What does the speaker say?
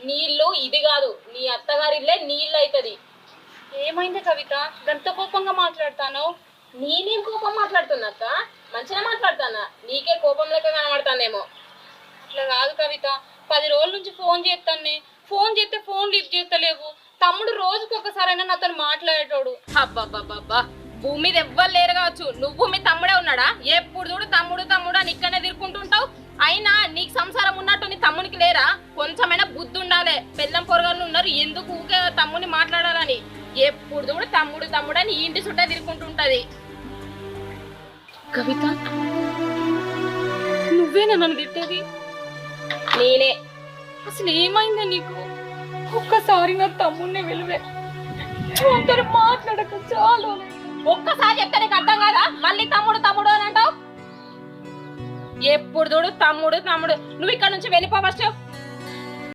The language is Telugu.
నీళ్ళు ఇది కాదు, నీ అత్తగారిల్లే నీళ్ళు అవుతుంది. ఏమైంది కవిత, గంత కోపంగా మాట్లాడతాను? నేనేం కోపం మాట్లాడుతున్నా అక్క? మంచిగా మాట్లాడతానా? నీకే కోపం లెక్క కనబడతానేమో. అట్లా కాదు కవిత, 10 రోజుల నుంచి ఫోన్ చేస్తాను. ఫోన్ చేస్తే ఫోన్ లిఫ్ట్ చేస్తలేవు. తమ్ముడు రోజుకి ఒకసారైనా నాతో మాట్లాడేటోడు. అబ్బబ్బబ్బబ్బా, భూమి మీద ఎవ్వరు లేరు కావచ్చు, నువ్వు మీ తమ్ముడే ఉన్నాడా? ఎప్పుడు చూడు తమ్ముడు తమ్ముడు అని ఇక్కడనే తిరుక్కుంటుంటావు. అయినా నీకు సంసారం ఉన్నట్టు నీ తమ్మునికి లేరా? కొంచెమైనా బుద్ధి ఉండాలి. పెళ్ళం పొరగాళ్ళు ఉన్నారు, ఎందుకు ఊకే తమ్ముని మాట్లాడాలని? ఎప్పుడు చూడు తమ్ముడు తమ్ముడు అని ఇంటి చుట్టా తిరుక్కుంటుంటది. కవిత, నువ్వేనా నన్ను తిట్టేది? నేనే. అసలు ఏమైందా నీకు? ఒక్కసారి నా తమ్ముడిని విలువే, అందరు మాట్లాడక చాలు. ఒక్కసారి చెప్తే నీకు అర్థం కాదా? మళ్ళీ తమ్ముడు తమ్ముడు అని అంటావు. ఎప్పుడు చూడు తమ్ముడు తమ్ముడు. నువ్వు ఇక్కడ నుంచి వెళ్ళిపో ఫస్ట్.